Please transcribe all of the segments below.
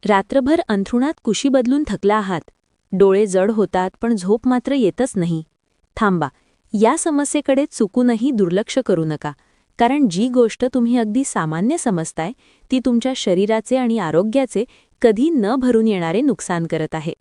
रात्रभर अंथरुणात कुशी बदलून थकला आहात. डोळे जड होतात पण झोप मात्र येतच नाही. थांबा, या समस्येकडे चुकूनही दुर्लक्ष करू नका. कारण जी गोष्ट तुम्ही अगदी सामान्य समजताय ती तुमच्या शरीराचे आणि आरोग्याचे कधी न भरून येणारे नुकसान करत आहे.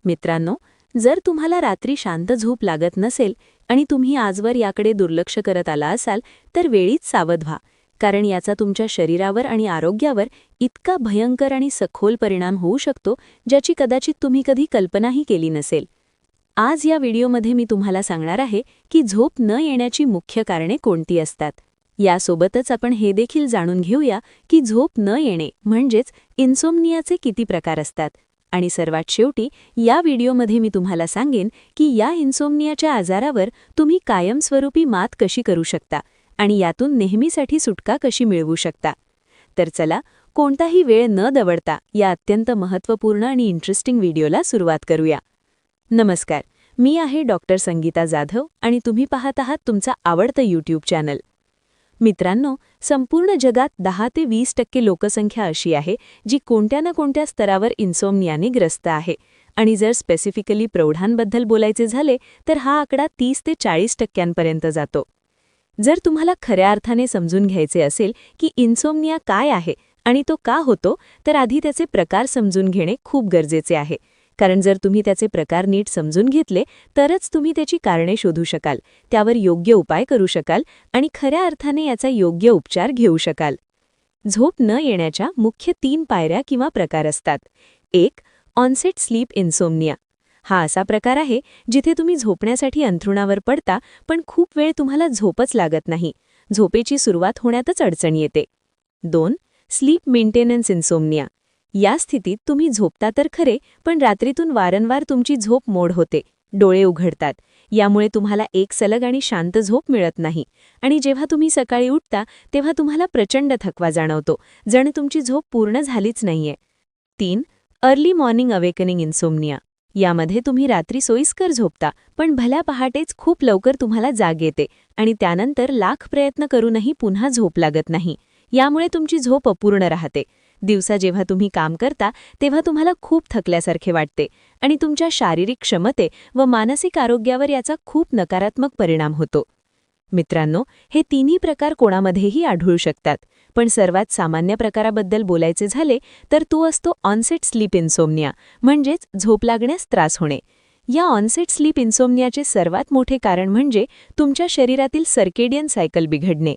मित्रांनो, जर तुम्हाला रात्री शांत झोप लागत नसेल आणि तुम्ही आजवर याकडे दुर्लक्ष करत आला असाल तर वेळीच सावध व्हा. कारण याचा तुमच्या शरीरावर आणि आरोग्यावर इतका भयंकर आणि सखोल परिणाम होऊ शकतो ज्याची कदाचित तुम्ही कधी कल्पनाही केली नसेल. आज या व्हिडिओमध्ये मी तुम्हाला सांगणार आहे की झोप न येण्याची मुख्य कारणे कोणती असतात. यासोबतच आपण हे देखील जाणून घेऊया की झोप न येणे म्हणजेच इन्सोम्नियाचे किती प्रकार असतात. आणि सर्वात शेवटी या व्हिडिओमध्ये मी तुम्हाला सांगेन की या इन्सोम्नियाच्या आजारावर तुम्ही कायमस्वरूपी मात कशी करू शकता आणि यातून नेहमीसाठी सुटका कशी मिळवू शकता. तर चला, कोणताही वेळ न दवडता या अत्यंत महत्त्वपूर्ण आणि इंटरेस्टिंग व्हिडिओला सुरुवात करूया. नमस्कार, मी आहे डॉक्टर संगीता जाधव आणि तुम्ही पाहत आहात तुमचा आवडतं यूट्यूब चॅनल. मित्रांनो, संपूर्ण जगात 10 ते 20% लोकसंख्या अशी आहे जी कोणत्या ना कोणत्या स्तरावर इन्सोम्नियाने ग्रस्त आहे. आणि जर स्पेसिफिकली प्रौढांबद्दल बोलायचे झाले तर हा आकडा 30 ते 40% जातो. जर तुम्हाला खऱ्या अर्थाने समजून घ्यायचे असेल की इन्सोम्निया काय आहे आणि तो का होतो, तर आधी त्याचे प्रकार समजून घेणे खूप गरजेचे आहे. कारण जर तुम्ही त्याचे प्रकार नीट समजून घेतले तरच तुम्ही त्याची कारणे शोधू शकाल, त्यावर योग्य उपाय करू शकाल आणि खऱ्या अर्थाने याचा योग्य उपचार घेऊ शकाल. झोप न येण्याच्या मुख्य 3 पायऱ्या किंवा प्रकार असतात. 1. Onset sleep insomnia. हा असा प्रकार आहे जिथे तुम्ही झोपण्यासाठी अंथरुणावर पडता पण खूप वेळ तुम्हाला झोपच लागत नाही. झोपेची सुरुवात होण्यातच अडचण येते. 2. Sleep maintenance insomnia. या स्थितीत तुम्ही झोपता तर खरे पण रात्रीतून वारंवार तुमची झोप मोड होते, डोळे उघडतात. यामुळे तुम्हाला एक सलग आणि शांत झोप मिळत नाही आणि जेव्हा तुम्ही सकाळी उठता तेव्हा तुम्हाला प्रचंड थकवा जाणवतो, जण तुमची झोप पूर्ण झालीच नाहीये. 3. Early morning awakening insomnia. यामध्ये तुम्ही रात्री सोयीस्कर झोपता पण भल्या पहाटेच खूप लवकर तुम्हाला जाग येते आणि त्यानंतर लाख प्रयत्न करूनही पुन्हा झोप लागत नाही. यामुळे तुमची झोप अपूर्ण राहते. दिवसा जेव्हा तुम्ही काम करता तेव्हा तुम्हाला खूप थकल्यासारखे वाटते आणि तुमच्या शारीरिक क्षमते व मानसिक आरोग्यावर याचा खूप नकारात्मक परिणाम होतो. मित्रांनो, हे तिन्ही प्रकार कोणामध्येही आढळू शकतात, पण सर्वात सामान्य प्रकाराबद्दल बोलायचे झाले तर तो असतो ऑनसेट स्लीप इन्सोम्निया, म्हणजेच झोप लागण्यास त्रास होणे. या ऑनसेट स्लीप इन्सोम्नियाचे सर्वात मोठे कारण म्हणजे तुमच्या शरीरातील सर्केडियन सायकल बिघडणे.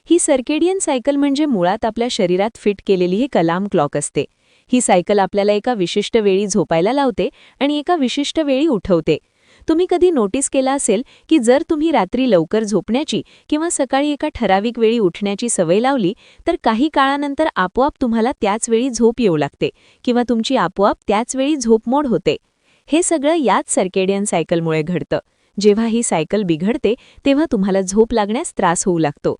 ही सर्केडियन सायकल म्हणजे मुळात आपल्या शरीरात फिट केलेली एक अलार्म क्लॉक असते. ही सायकल आपल्याला एका विशिष्ट वेळी झोपायला लावते आणि एका विशिष्ट वेळी उठवते. तुम्ही कधी नोटीस केला असेल की जर तुम्ही रात्री लवकर झोपण्याची किंवा सकाळी एका ठराविक वेळी उठण्याची सवय लावली तर काही काळानंतर आपोआप तुम्हाला त्याच वेळी झोप येऊ लागते किंवा तुमची आपोआप त्याच वेळी झोपमोड होते. हे सगळं याच सर्केडियन सायकलमुळे घडतं. जेव्हा ही सायकल बिघडते तेव्हा तुम्हाला झोप लागण्यास त्रास होऊ लागतो.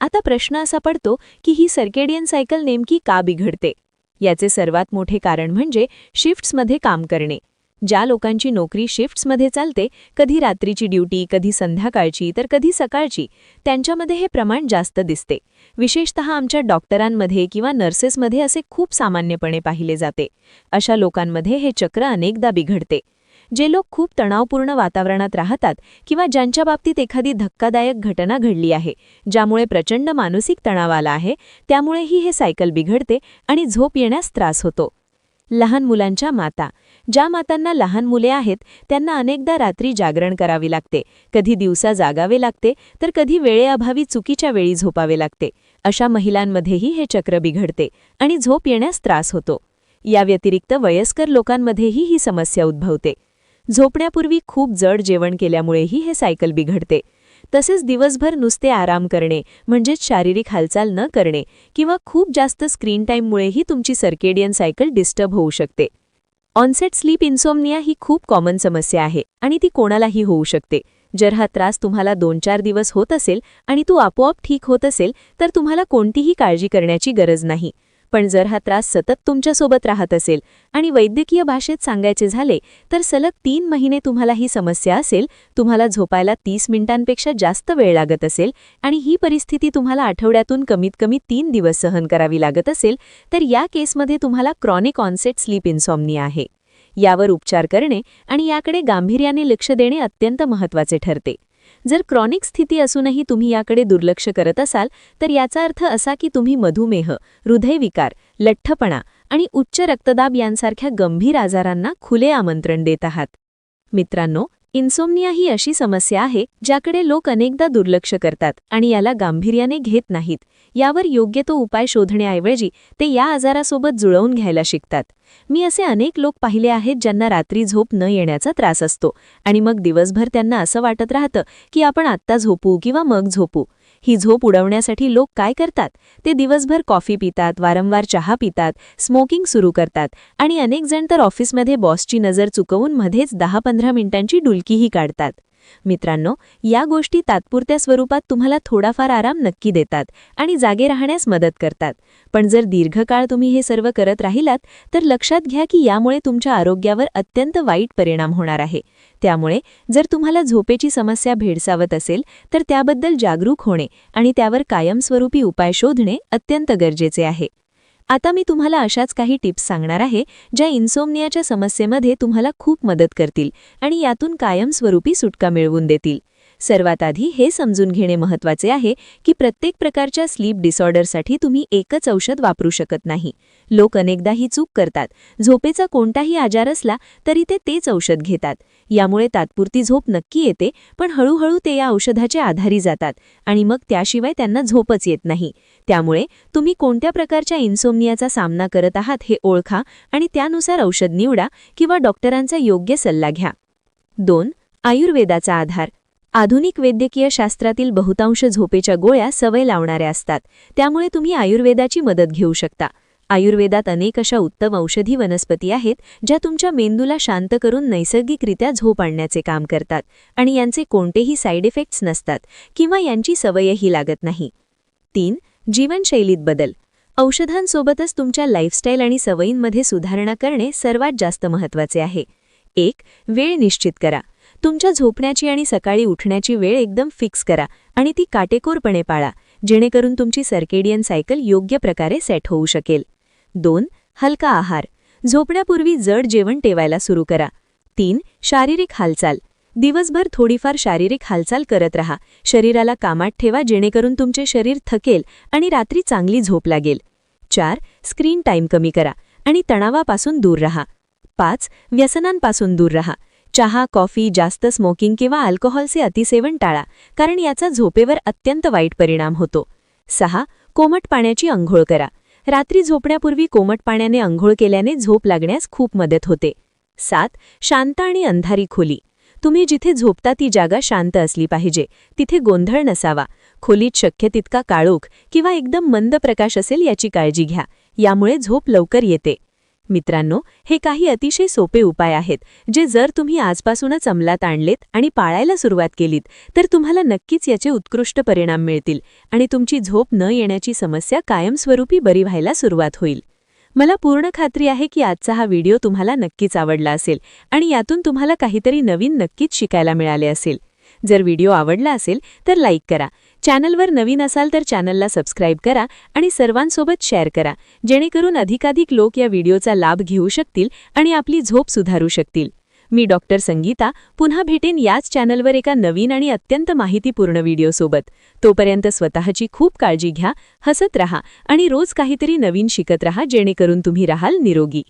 आता प्रश्न असा पडतो की ही सर्केडियन सायकल नेमकी का बिघडते? याचे सर्वात मोठे कारण म्हणजे शिफ्ट्समध्ये काम करणे. ज्या लोकांची नोकरी शिफ्ट्समध्ये चालते, कधी रात्रीची ड्युटी, कधी संध्याकाळची तर कधी सकाळची, त्यांच्यामध्ये हे प्रमाण जास्त दिसते. विशेषतः आमच्या डॉक्टरांमध्ये किंवा नर्सेसमध्ये असे खूप सामान्यपणे पाहिले जाते. अशा लोकांमध्ये हे चक्र अनेकदा बिघडते. जे लोक खूप तणावपूर्ण वातावरणात राहतात किंवा ज्यांच्या बाबतीत एखादी धक्कादायक घटना घडली आहे, ज्यामुळे प्रचंड मानसिक तणाव आला आहे, त्यामुळेही हे सायकल बिघडते आणि झोप येण्यास त्रास होतो. लहान मुलांच्या माता. ज्या मातांना लहान मुले आहेत त्यांना अनेकदा रात्री जागरण करावे लागते, कधी दिवसा जागावे लागते तर कधी वेळेअभावी चुकीच्या वेळी झोपावे लागते. अशा महिलांमध्येही हे चक्र बिघडते आणि झोप येण्यास त्रास होतो. या व्यतिरिक्त वयस्कर लोकांमध्येही ही समस्या उद्भवते. झोपण्यापूर्वी खूप जड जेवण केल्यामुळेही हे सायकल बिघडते. तसेच दिवसभर नुसते आराम करणे म्हणजेच शारीरिक हालचाल न करणे किंवा खूप जास्त स्क्रीन टाईममुळेही तुमची सर्केडियन सायकल डिस्टर्ब होऊ शकते. ऑनसेट स्लीप इन्सोम्निया ही खूप कॉमन समस्या आहे आणि ती कोणालाही होऊ शकते. जर हा त्रास तुम्हाला 2-4 दिवस होत असेल आणि तो आपोआप ठीक होत असेल तर तुम्हाला कोणतीही काळजी करण्याची गरज नाही. पण जर हा त्रास सतत तुमच्यासोबत राहत असेल आणि वैद्यकीय भाषेत सांगायचे झाले तर सलग 3 महिने तुम्हाला ही समस्या असेल, तुम्हाला झोपायला 30 मिनिटांपेक्षा जास्त वेळ लागत असेल आणि ही परिस्थिती तुम्हाला आठवड्यातून कमीत कमी 3 दिवस सहन करावी लागत असेल, तर या केसमध्ये तुम्हाला क्रॉनिक ऑनसेट स्लीप इन्सॉम्निया आहे. यावर उपचार करणे आणि याकडे गांभीर्याने लक्ष देणे अत्यंत महत्त्वाचे ठरते. जर क्रॉनिक स्थिती असूनही तुम्ही याकडे दुर्लक्ष करत असाल तर याचा अर्थ असा की तुम्ही मधुमेह, हृदयविकार, लठ्ठपणा आणि उच्च रक्तदाब यांसारख्या गंभीर आजारांना खुले आमंत्रण देत आहात. मित्रांनो, इन्सोम्निया ही अशी समस्या आहे ज्याकडे लोक अनेकदा दुर्लक्ष करतात आणि याला गांभीर्याने घेत नाहीत. यावर योग्य तो उपाय शोधण्याऐवजी ते या आजारासोबत जुळवून घ्यायला शिकतात. मी असे अनेक लोक पाहिले आहेत ज्यांना रात्री झोप न येण्याचा त्रास असतो आणि मग दिवसभर त्यांना असं वाटत राहतं की आपण आत्ता झोपू किंवा मग झोपू. ही झोप उडवण्यासाठी लोक काय करतात? ते दिवसभर कॉफी पितात, वारंवार चहा पितात, स्मोकिंग सुरू करतात आणि अनेक जण तर ऑफिसमध्ये बॉसची नजर चुकवून मध्येच 10-15 मिनिटांची डुलकीही काढतात. मित्रांनो, या गोष्टी तात्पुरत्या स्वरूपात तुम्हाला थोडाफार आराम नक्की देतात आणि जागे राहण्यास मदत करतात. पण जर दीर्घकाळ तुम्ही हे सर्व करत राहिलात तर लक्षात घ्या की यामुळे तुमच्या आरोग्यावर अत्यंत वाईट परिणाम होणार आहे. त्यामुळे जर तुम्हाला झोपेची समस्या भेडसावत असेल तर त्याबद्दल जागरूक होणे आणि त्यावर कायमस्वरूपी उपाय शोधणे अत्यंत गरजेचे आहे. आता मी तुम्हाला अशाच काही टिप्स सांगणार आहे ज्या इन्सोम्नियाच्या समस्येमध्ये तुम्हाला खूप मदत करतील आणि यातून कायमस्वरूपी सुटका मिळवून देतील. सर्वात आधी हे समजून घेणे महत्त्वाचे आहे की प्रत्येक प्रकारच्या स्लीप डिसऑर्डरसाठी तुम्ही एकच औषध वापरू शकत नाही. लोक अनेकदा ही चूक करतात. झोपेचा कोणताही आजार असला तरी ते तेच औषध घेतात. यामुळे तात्पुरती झोप नक्की येते, पण हळूहळू ते या औषधाचे आधारी जातात आणि मग त्याशिवाय त्यांना झोपच येत नाही. त्यामुळे तुम्ही कोणत्या प्रकारच्या इन्सोम्नियाचा सामना करत आहात हे ओळखा आणि त्यानुसार औषध निवडा किंवा डॉक्टरांचा योग्य सल्ला घ्या. 2. आयुर्वेदाचा आधार. आधुनिक वैद्यकीय शास्त्रातील बहुतांश झोपेच्या गोळ्या सवय लावणाऱ्या असतात. त्यामुळे तुम्ही आयुर्वेदाची मदत घेऊ शकता. आयुर्वेदात अनेक अशा उत्तम औषधी वनस्पती आहेत ज्या तुमच्या मेंदूला शांत करून नैसर्गिकरित्या झोप आणण्याचे काम करतात आणि यांचे कोणतेही साईड इफेक्ट्स नसतात किंवा यांची सवयही लागत नाही. 3. जीवनशैलीत बदल. औषधांसोबतच तुमच्या लाईफस्टाईल आणि सवयींमध्ये सुधारणा करणे सर्वात जास्त महत्त्वाचे आहे. 1. वेळ निश्चित करा. तुमच्या झोपण्याची आणि सकाळी उठण्याची वेळ एकदम फिक्स करा आणि ती काटेकोरपणे पाळा, जेणेकरून तुमची सर्केडियन सायकल योग्य प्रकारे सेट होऊ शकेल. 2. हलका आहार. झोपण्यापूर्वी जड जेवण जेवायला सुरू करा. 3. शारीरिक हालचाल. दिवसभर थोडीफार शारीरिक हालचाल करत राहा. शरीराला कामात ठेवा, जेणेकरून तुमचे शरीर थकेल आणि रात्री चांगली झोप लागेल. 4. स्क्रीन टाईम कमी करा आणि तणावापासून दूर राहा. 5. व्यसनांपासून दूर राहा. चहा, कॉफी, जास्त स्मोकिंग किंवा अल्कोहोलचे अतिसेवन टाळा, कारण याचा झोपेवर अत्यंत वाईट परिणाम होतो. 6. कोमट पाण्याची अंघोळ करा. रात्री झोपण्यापूर्वी कोमट पाण्याने अंघोळ केल्याने झोप लागण्यास खूप मदत होते. 7. शांत आणि अंधारी खोली. तुम्ही जिथे झोपता ती जागा शांत असली पाहिजे. तिथे गोंधळ नसावा. खोलीत शक्य तितका काळोख किंवा एकदम मंद प्रकाश असेल याची काळजी घ्या. यामुळे झोप लवकर येते. मित्रांनो, हे काही अतिशय सोपे उपाय आहेत जे जर तुम्ही आजपासूनच अंमलात आणलेत आणि पाळायला सुरुवात केलीत तर तुम्हाला नक्कीच याचे उत्कृष्ट परिणाम मिळतील आणि तुमची झोप न येण्याची समस्या कायमस्वरूपी बरी व्हायला सुरुवात होईल. मला पूर्ण खात्री आहे की आजचा हा व्हिडिओ तुम्हाला नक्कीच आवडला असेल आणि यातून तुम्हाला काहीतरी नवीन नक्कीच शिकायला मिळाले असेल. जर व्हिडिओ आवडला असेल तर लाईक करा. चॅनलवर नवीन असाल तर चॅनलला सबस्क्राईब करा आणि सर्वांसोबत शेअर करा, जेणेकरून अधिकाधिक लोक या व्हिडिओचा लाभ घेऊ शकतील आणि आपली झोप सुधारू शकतील. मी डॉक्टर संगीता पुन्हा भेटेन याच चॅनलवर एका नवीन आणि अत्यंत माहितीपूर्ण व्हिडिओसोबत. तोपर्यंत स्वतःची खूप काळजी घ्या, हसत रहा आणि रोज काहीतरी नवीन शिकत रहा, जेणेकरून तुम्ही राहाल निरोगी.